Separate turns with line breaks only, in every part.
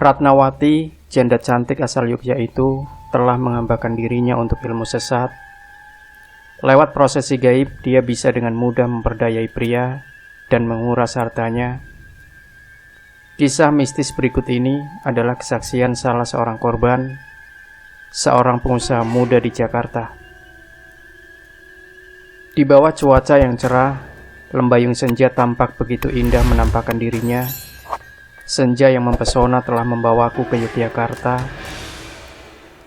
Ratnawati, janda cantik asal Yogya itu telah menghambakan dirinya untuk ilmu sesat. Lewat prosesi gaib, dia bisa dengan mudah memperdayai pria dan menguras hartanya. Kisah mistis berikut ini adalah kesaksian salah seorang korban, seorang pengusaha muda di Jakarta. Di bawah cuaca yang cerah, lembayung senja tampak begitu indah menampakkan dirinya. Senja yang mempesona telah membawaku ke Yogyakarta.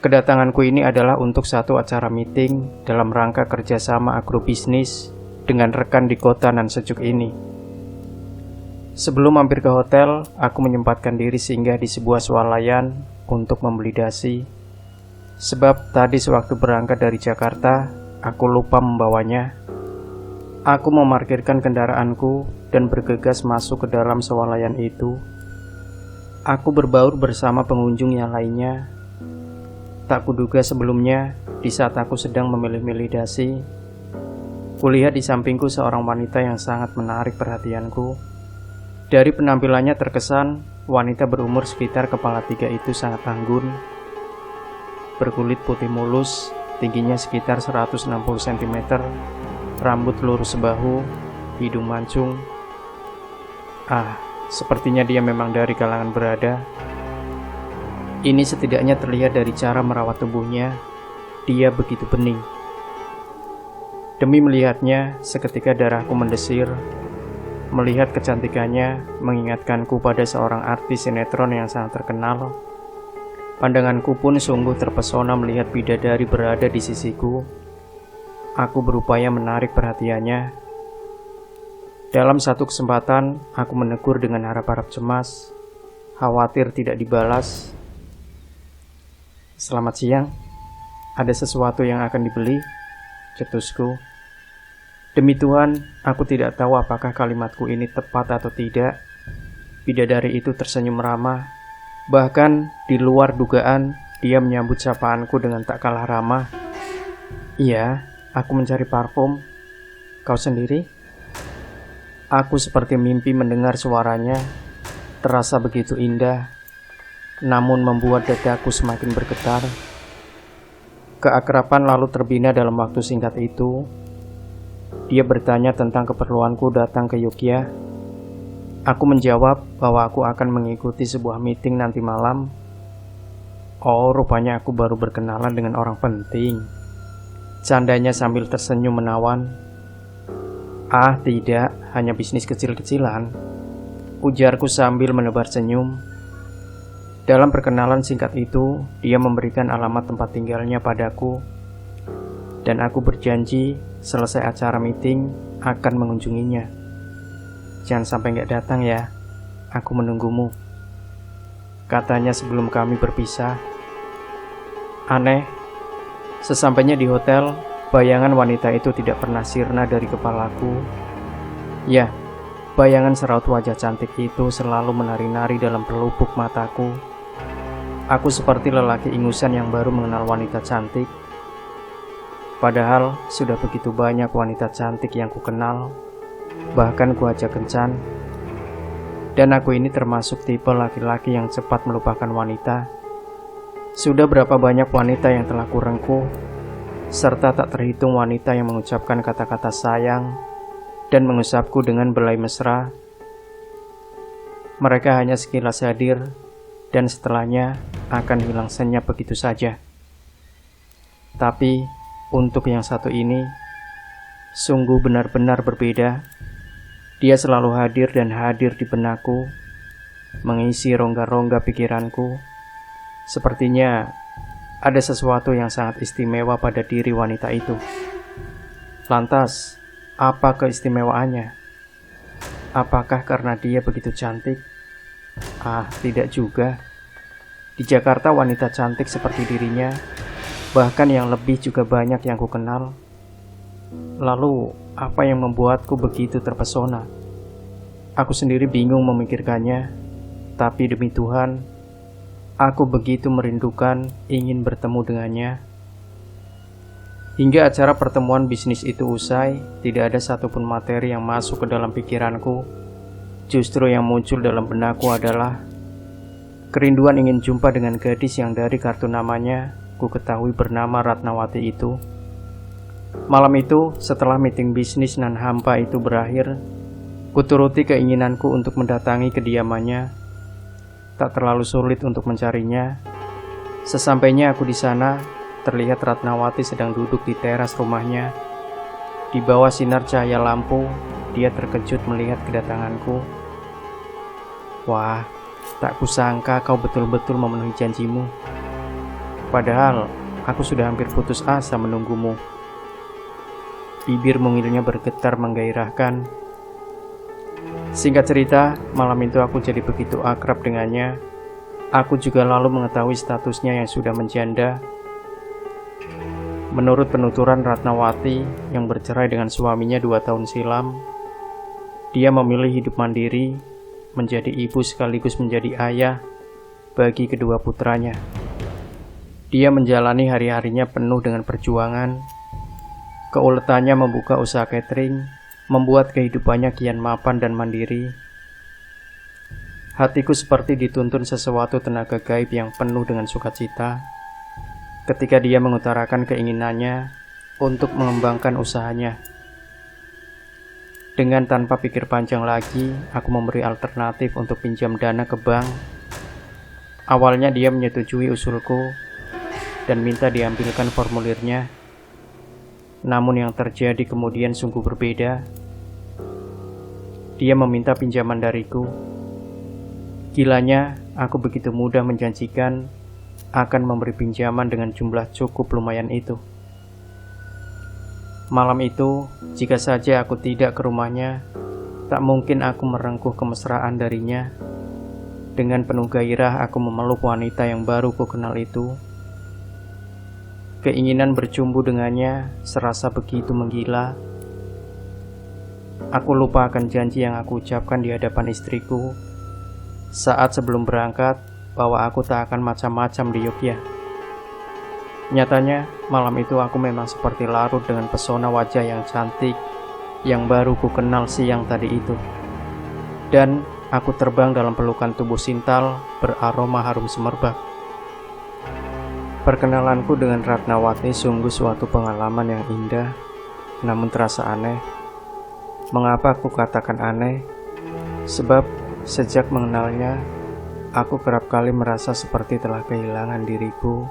Kedatanganku ini adalah untuk satu acara meeting dalam rangka kerjasama agrobisnis dengan rekan di kota nan sejuk ini. Sebelum mampir ke hotel, aku menyempatkan diri singgah di sebuah swalayan untuk membeli dasi. Sebab tadi sewaktu berangkat dari Jakarta, aku lupa membawanya. Aku memarkirkan kendaraanku dan bergegas masuk ke dalam swalayan itu. Aku berbaur bersama pengunjung yang lainnya. Tak kuduga sebelumnya, di saat aku sedang memilih-milih dasi, kulihat di sampingku seorang wanita yang sangat menarik perhatianku. Dari penampilannya terkesan, wanita berumur sekitar kepala 3 itu sangat anggun. Berkulit putih mulus, tingginya sekitar 160 cm, rambut lurus sebahu, hidung mancung. Sepertinya dia memang dari kalangan berada. Ini setidaknya terlihat dari cara merawat tubuhnya. Dia begitu bening. Demi melihatnya, seketika darahku mendesir. Melihat kecantikannya mengingatkanku pada seorang artis sinetron yang sangat terkenal. Pandanganku pun sungguh terpesona melihat bidadari berada di sisiku. Aku berupaya menarik perhatiannya. Dalam satu kesempatan, aku menegur dengan harap-harap cemas, khawatir tidak dibalas. "Selamat siang, ada sesuatu yang akan dibeli?" cetusku. Demi Tuhan, aku tidak tahu apakah kalimatku ini tepat atau tidak. Bidadari itu tersenyum ramah. Bahkan di luar dugaan, dia menyambut sapaanku dengan tak kalah ramah. "Iya, aku mencari parfum. Kau sendiri?" Aku seperti mimpi mendengar suaranya. Terasa begitu indah, namun membuat dadaku semakin bergetar. Keakraban lalu terbina dalam waktu singkat itu. Dia bertanya tentang keperluanku datang ke Yogya. Aku menjawab bahwa aku akan mengikuti sebuah meeting nanti malam. Oh, rupanya aku baru berkenalan dengan orang penting. Candanya sambil tersenyum menawan. Tidak, hanya bisnis kecil-kecilan, ujarku sambil menebar senyum. Dalam perkenalan singkat itu, dia memberikan alamat tempat tinggalnya padaku. Dan aku berjanji selesai acara meeting akan mengunjunginya. "Jangan sampai gak datang ya, aku menunggumu," katanya sebelum kami berpisah. Aneh, sesampainya di hotel, bayangan wanita itu tidak pernah sirna dari kepalaku. Ya, bayangan seraut wajah cantik itu selalu menari-nari dalam pelupuk mataku. Aku seperti lelaki ingusan yang baru mengenal wanita cantik. Padahal sudah begitu banyak wanita cantik yang kukenal, bahkan kuajak kencan. Dan aku ini termasuk tipe laki-laki yang cepat melupakan wanita. Sudah berapa banyak wanita yang telah kurengkuh, serta tak terhitung wanita yang mengucapkan kata-kata sayang dan mengusapku dengan belai mesra. Mereka hanya sekilas hadir, dan setelahnya akan hilang senyap begitu saja. Tapi untuk yang satu ini, sungguh benar-benar berbeda. Dia selalu hadir dan hadir di benakku, mengisi rongga-rongga pikiranku. Sepertinya ada sesuatu yang sangat istimewa pada diri wanita itu. Lantas, apa keistimewaannya? Apakah karena dia begitu cantik? Tidak juga. Di Jakarta wanita cantik seperti dirinya, bahkan yang lebih juga banyak yang kukenal. Lalu, apa yang membuatku begitu terpesona? Aku sendiri bingung memikirkannya, tapi demi Tuhan, aku begitu merindukan ingin bertemu dengannya. Hingga acara pertemuan bisnis itu usai, tidak ada satupun materi yang masuk ke dalam pikiranku. Justru yang muncul dalam benakku adalah Kerinduan ingin jumpa dengan gadis yang dari kartu namanya ku ketahui bernama Ratnawati itu. Malam itu, setelah meeting bisnis nan hampa itu berakhir, ku turuti keinginanku untuk mendatangi kediamannya. Tak terlalu sulit untuk mencarinya. Sesampainya aku di sana, terlihat Ratnawati sedang duduk di teras rumahnya. Di bawah sinar cahaya lampu, dia terkejut melihat kedatanganku. Wah, tak kusangka kau betul-betul memenuhi janjimu. Padahal, aku sudah hampir putus asa menunggumu. Bibir mungilnya bergetar menggairahkan. Singkat cerita, malam itu aku jadi begitu akrab dengannya. Aku juga lalu mengetahui statusnya yang sudah menjanda. Menurut penuturan Ratnawati yang bercerai dengan suaminya 2 tahun silam, dia memilih hidup mandiri, menjadi ibu sekaligus menjadi ayah bagi kedua putranya. Dia menjalani hari-harinya penuh dengan perjuangan. Keuletannya membuka usaha catering, membuat kehidupannya kian mapan dan mandiri. Hatiku seperti dituntun sesuatu tenaga gaib yang penuh dengan sukacita ketika dia mengutarakan keinginannya untuk mengembangkan usahanya. Dengan tanpa pikir panjang lagi, aku memberi alternatif untuk pinjam dana ke bank. Awalnya dia menyetujui usulku dan minta diambilkan formulirnya. Namun yang terjadi kemudian sungguh berbeda. Dia meminta pinjaman dariku. Gilanya, aku begitu mudah menjanjikan akan memberi pinjaman dengan jumlah cukup lumayan itu. Malam itu, jika saja aku tidak ke rumahnya, tak mungkin aku merengkuh kemesraan darinya. Dengan penuh gairah aku memeluk wanita yang baru ku kenal itu. Keinginan bercumbu dengannya serasa begitu menggila. Aku lupa akan janji yang aku ucapkan di hadapan istriku saat sebelum berangkat bahwa aku tak akan macam-macam di Yogyakarta. Nyatanya, malam itu aku memang seperti larut dengan pesona wajah yang cantik yang baru ku kenal siang tadi itu. Dan aku terbang dalam pelukan tubuh Sintal beraroma harum semerbak. Perkenalanku dengan Ratnawati sungguh suatu pengalaman yang indah, namun terasa aneh. Mengapa aku katakan aneh? Sebab sejak mengenalnya, aku kerap kali merasa seperti telah kehilangan diriku,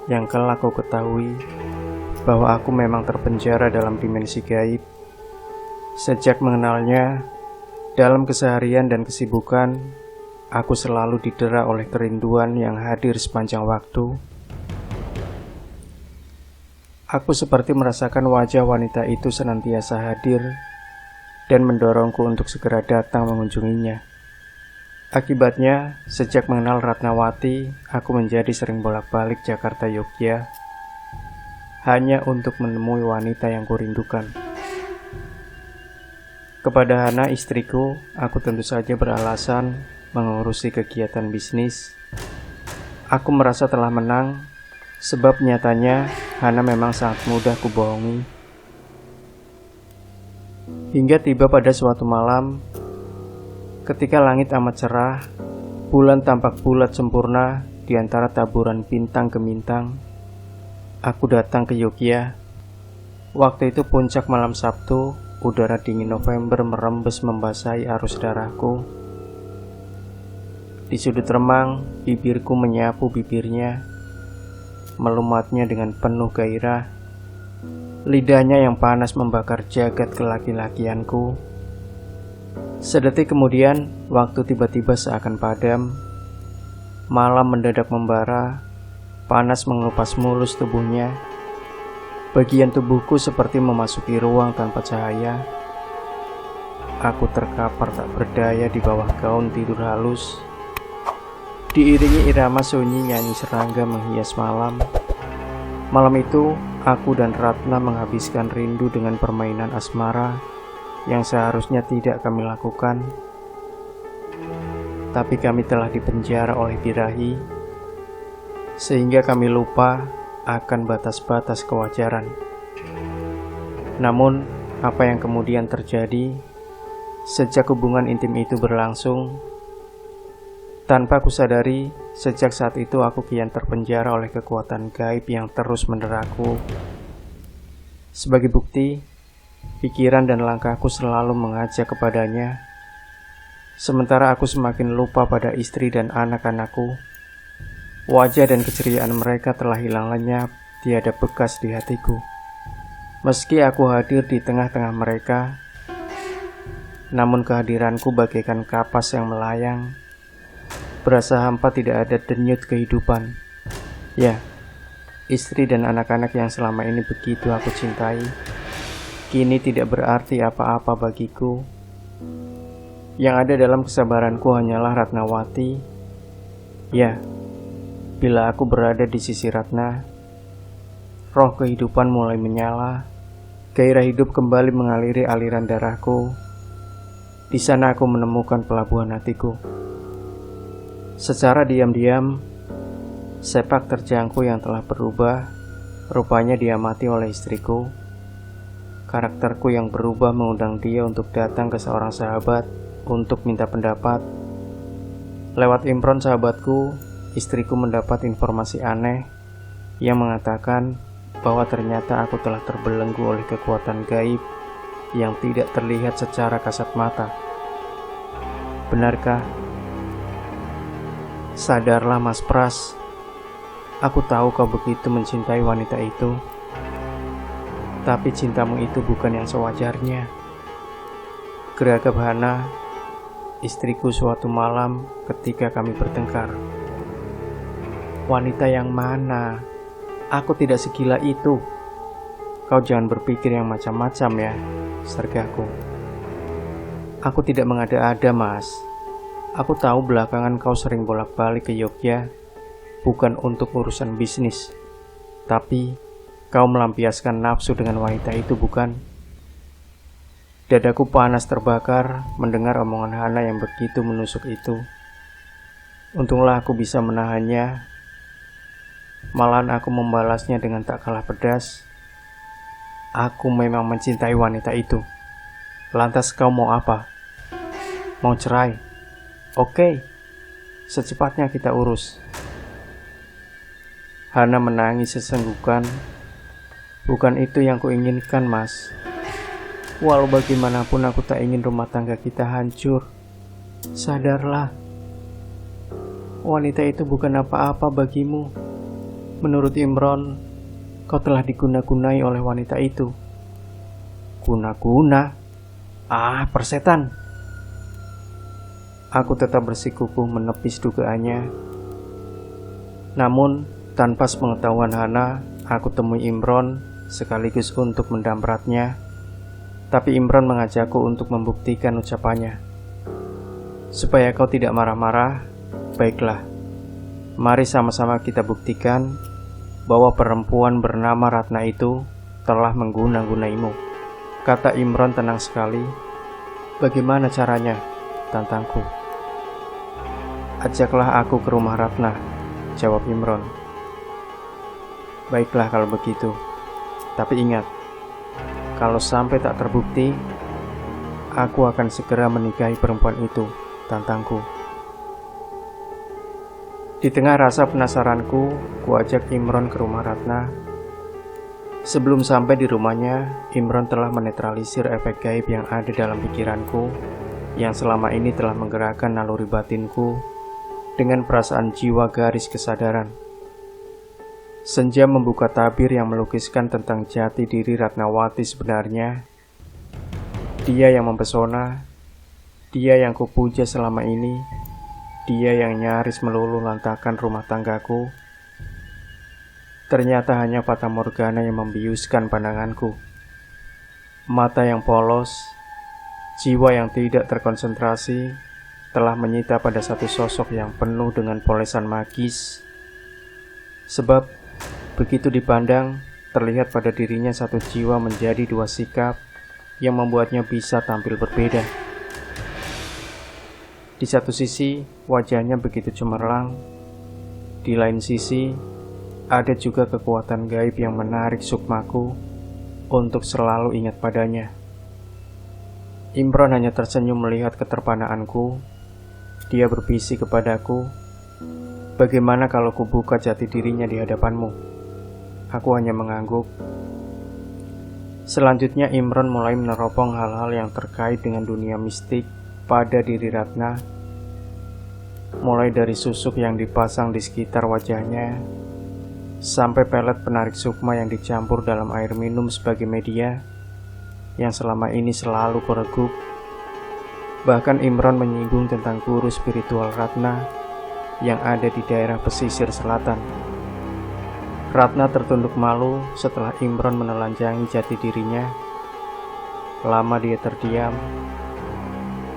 yang kelak aku ketahui bahwa aku memang terpenjara dalam dimensi gaib. Sejak mengenalnya, dalam keseharian dan kesibukan, aku selalu didera oleh kerinduan yang hadir sepanjang waktu. Aku seperti merasakan wajah wanita itu senantiasa hadir dan mendorongku untuk segera datang mengunjunginya. Akibatnya, sejak mengenal Ratnawati, aku menjadi sering bolak-balik Jakarta Yogyakarta hanya untuk menemui wanita yang kurindukan. Kepada Hana istriku, aku tentu saja beralasan mengurusi kegiatan bisnis. Aku merasa telah menang, sebab nyatanya Hana memang sangat mudah kubohongi. Hingga tiba pada suatu malam, ketika langit amat cerah, bulan tampak bulat sempurna di antara taburan bintang gemintang. Aku datang ke Yogyakarta. Waktu itu puncak malam Sabtu, udara dingin November merembes membasahi arus darahku. Di sudut remang, bibirku menyapu bibirnya, melumatnya dengan penuh gairah. Lidahnya yang panas membakar jagat kelaki-lakianku. Sedetik kemudian, waktu tiba-tiba seakan padam. Malam mendadak membara, panas mengelupas mulus tubuhnya. Bagian tubuhku seperti memasuki ruang tanpa cahaya. Aku terkapar tak berdaya di bawah gaun tidur halus. Diiringi irama sunyi nyanyi serangga menghias malam. Malam itu, aku dan Ratna menghabiskan rindu dengan permainan asmara yang seharusnya tidak kami lakukan. Tapi kami telah dipenjara oleh birahi, sehingga kami lupa akan batas-batas kewajaran. Namun, apa yang kemudian terjadi sejak hubungan intim itu berlangsung, Tanpa kusadari, sejak saat itu aku kian terpenjara oleh kekuatan gaib yang terus menderaku. Sebagai bukti, pikiran dan langkahku selalu mengajak kepadanya. Sementara aku semakin lupa pada istri dan anak-anakku. Wajah dan keceriaan mereka telah hilang lenyap, tiada bekas di hatiku. Meski aku hadir di tengah-tengah mereka, namun kehadiranku bagaikan kapas yang melayang. Berasa hampa, tidak ada denyut kehidupan. Ya, istri dan anak-anak yang selama ini begitu aku cintai, kini tidak berarti apa-apa bagiku. Yang ada dalam kesabaranku hanyalah Ratnawati. Ya, bila aku berada di sisi Ratna, roh kehidupan mulai menyala, gairah hidup kembali mengaliri aliran darahku. Di sana aku menemukan pelabuhan hatiku. Secara diam-diam, sepak terjangku yang telah berubah, rupanya diamati oleh istriku. Karakterku yang berubah mengundang dia untuk datang ke seorang sahabat untuk minta pendapat. Lewat Imron sahabatku, istriku mendapat informasi aneh yang mengatakan bahwa ternyata aku telah terbelenggu oleh kekuatan gaib yang tidak terlihat secara kasat mata. Benarkah? Sadarlah Mas Pras, aku tahu kau begitu mencintai wanita itu. Tapi cintamu itu bukan yang sewajarnya. Geragap Hana, istriku suatu malam ketika kami bertengkar. Wanita yang mana? Aku tidak segila itu. Kau jangan berpikir yang macam-macam ya, sergaku. Aku tidak mengada-ada, Mas. Aku tahu belakangan kau sering bolak-balik ke Yogyakarta, bukan untuk urusan bisnis, tapi kau melampiaskan nafsu dengan wanita itu, bukan? Dadaku panas terbakar mendengar omongan Hana yang begitu menusuk itu. Untunglah aku bisa menahannya. Malahan aku membalasnya dengan tak kalah pedas. Aku memang mencintai wanita itu. Lantas kau mau apa? Mau cerai? Oke, secepatnya kita urus. Hana menangis sesenggukan. Bukan itu yang kuinginkan, Mas. Walau bagaimanapun aku tak ingin rumah tangga kita hancur. Sadarlah, wanita itu bukan apa-apa bagimu. Menurut Imron, kau telah diguna-gunai oleh wanita itu. Guna-guna? Ah, persetan. Aku tetap bersikukuh menepis dugaannya. Namun, tanpa sepengetahuan Hana, aku temui Imron sekaligus untuk mendampratnya. Tapi Imron mengajakku untuk membuktikan ucapannya. Supaya kau tidak marah-marah, baiklah. Mari sama-sama kita buktikan bahwa perempuan bernama Ratna itu telah mengguna-gunaimu. Kata Imron tenang sekali. Bagaimana caranya? Tantangku. Ajaklah aku ke rumah Ratna, jawab Imron. Baiklah kalau begitu. Tapi ingat, kalau sampai tak terbukti, aku akan segera menikahi perempuan itu, tantangku. Di tengah rasa penasaranku, kuajak Imron ke rumah Ratna. Sebelum sampai di rumahnya, Imron telah menetralisir efek gaib yang ada dalam pikiranku, yang selama ini telah menggerakkan naluri batinku dengan perasaan jiwa garis kesadaran. Senja membuka tabir yang melukiskan tentang jati diri Ratnawati sebenarnya. Dia yang mempesona, dia yang kupuja selama ini, dia yang nyaris meluluh lantakan rumah tanggaku. Ternyata hanya fata morgana yang membiuskan pandanganku. Mata yang polos, jiwa yang tidak terkonsentrasi, telah menyita pada satu sosok yang penuh dengan polesan magis. Sebab, begitu dipandang, terlihat pada dirinya satu jiwa menjadi dua sikap yang membuatnya bisa tampil berbeda. Di satu sisi, wajahnya begitu cemerlang. Di lain sisi, ada juga kekuatan gaib yang menarik sukmaku untuk selalu ingat padanya. Imron hanya tersenyum melihat keterpanaanku. Dia berbisik kepadaku, "Bagaimana kalau kubuka jati dirinya di hadapanmu?" Aku hanya mengangguk. Selanjutnya Imron mulai meneropong hal-hal yang terkait dengan dunia mistik pada diri Ratna, mulai dari susuk yang dipasang di sekitar wajahnya, sampai pelet penarik sukma yang dicampur dalam air minum sebagai media yang selama ini selalu kuregup. Bahkan Imron menyinggung tentang guru spiritual Ratna yang ada di daerah pesisir selatan. Ratna tertunduk malu setelah Imron menelanjangi jati dirinya. Lama dia terdiam,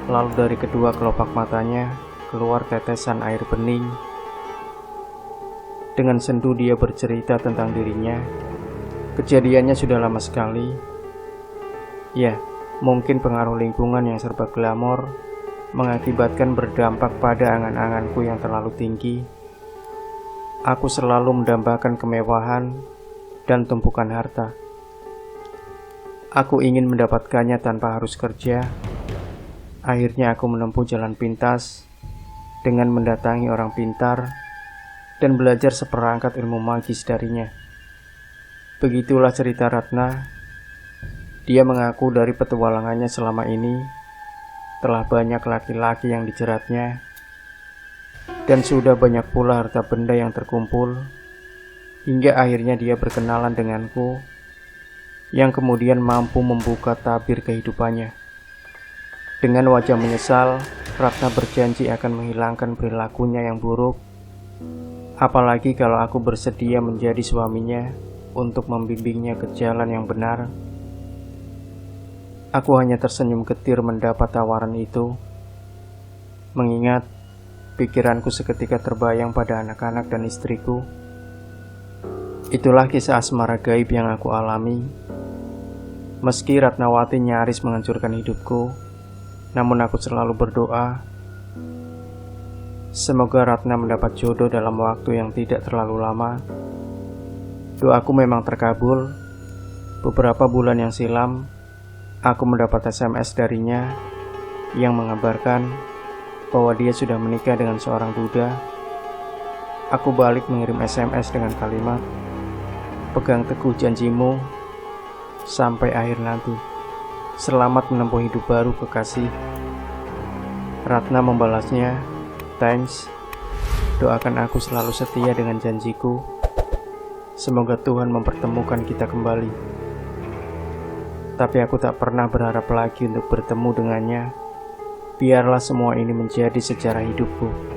lalu dari kedua kelopak matanya keluar tetesan air bening. Dengan sendu dia bercerita tentang dirinya. Kejadiannya sudah lama sekali. Ya, mungkin pengaruh lingkungan yang serba glamor mengakibatkan berdampak pada angan-anganku yang terlalu tinggi. Aku selalu mendambakan kemewahan dan tumpukan harta. Aku ingin mendapatkannya tanpa harus kerja. Akhirnya aku menempuh jalan pintas dengan mendatangi orang pintar dan belajar seperangkat ilmu magis darinya. Begitulah cerita Ratna. Dia mengaku dari petualangannya selama ini telah banyak laki-laki yang dijeratnya, dan sudah banyak pula harta benda yang terkumpul, hingga akhirnya dia berkenalan denganku, yang kemudian mampu membuka tabir kehidupannya. Dengan wajah menyesal, Ratna berjanji akan menghilangkan perilakunya yang buruk, apalagi kalau aku bersedia menjadi suaminya untuk membimbingnya ke jalan yang benar. Aku hanya tersenyum getir mendapat tawaran itu, mengingat pikiranku seketika terbayang pada anak-anak dan istriku. Itulah kisah asmara gaib yang aku alami. Meski Ratnawati nyaris menghancurkan hidupku, namun aku selalu berdoa, semoga Ratna mendapat jodoh dalam waktu yang tidak terlalu lama. Doaku memang terkabul. Beberapa bulan yang silam, aku mendapat SMS darinya yang mengabarkan bahwa dia sudah menikah dengan seorang Buddha. Aku balik mengirim SMS dengan kalimat, "Pegang teguh janjimu sampai akhir nanti. Selamat menempuh hidup baru kekasih." Ratna membalasnya, "Thanks. Doakan aku selalu setia dengan janjiku. Semoga Tuhan mempertemukan kita kembali." Tapi aku tak pernah berharap lagi untuk bertemu dengannya. Biarlah semua ini menjadi sejarah hidupku.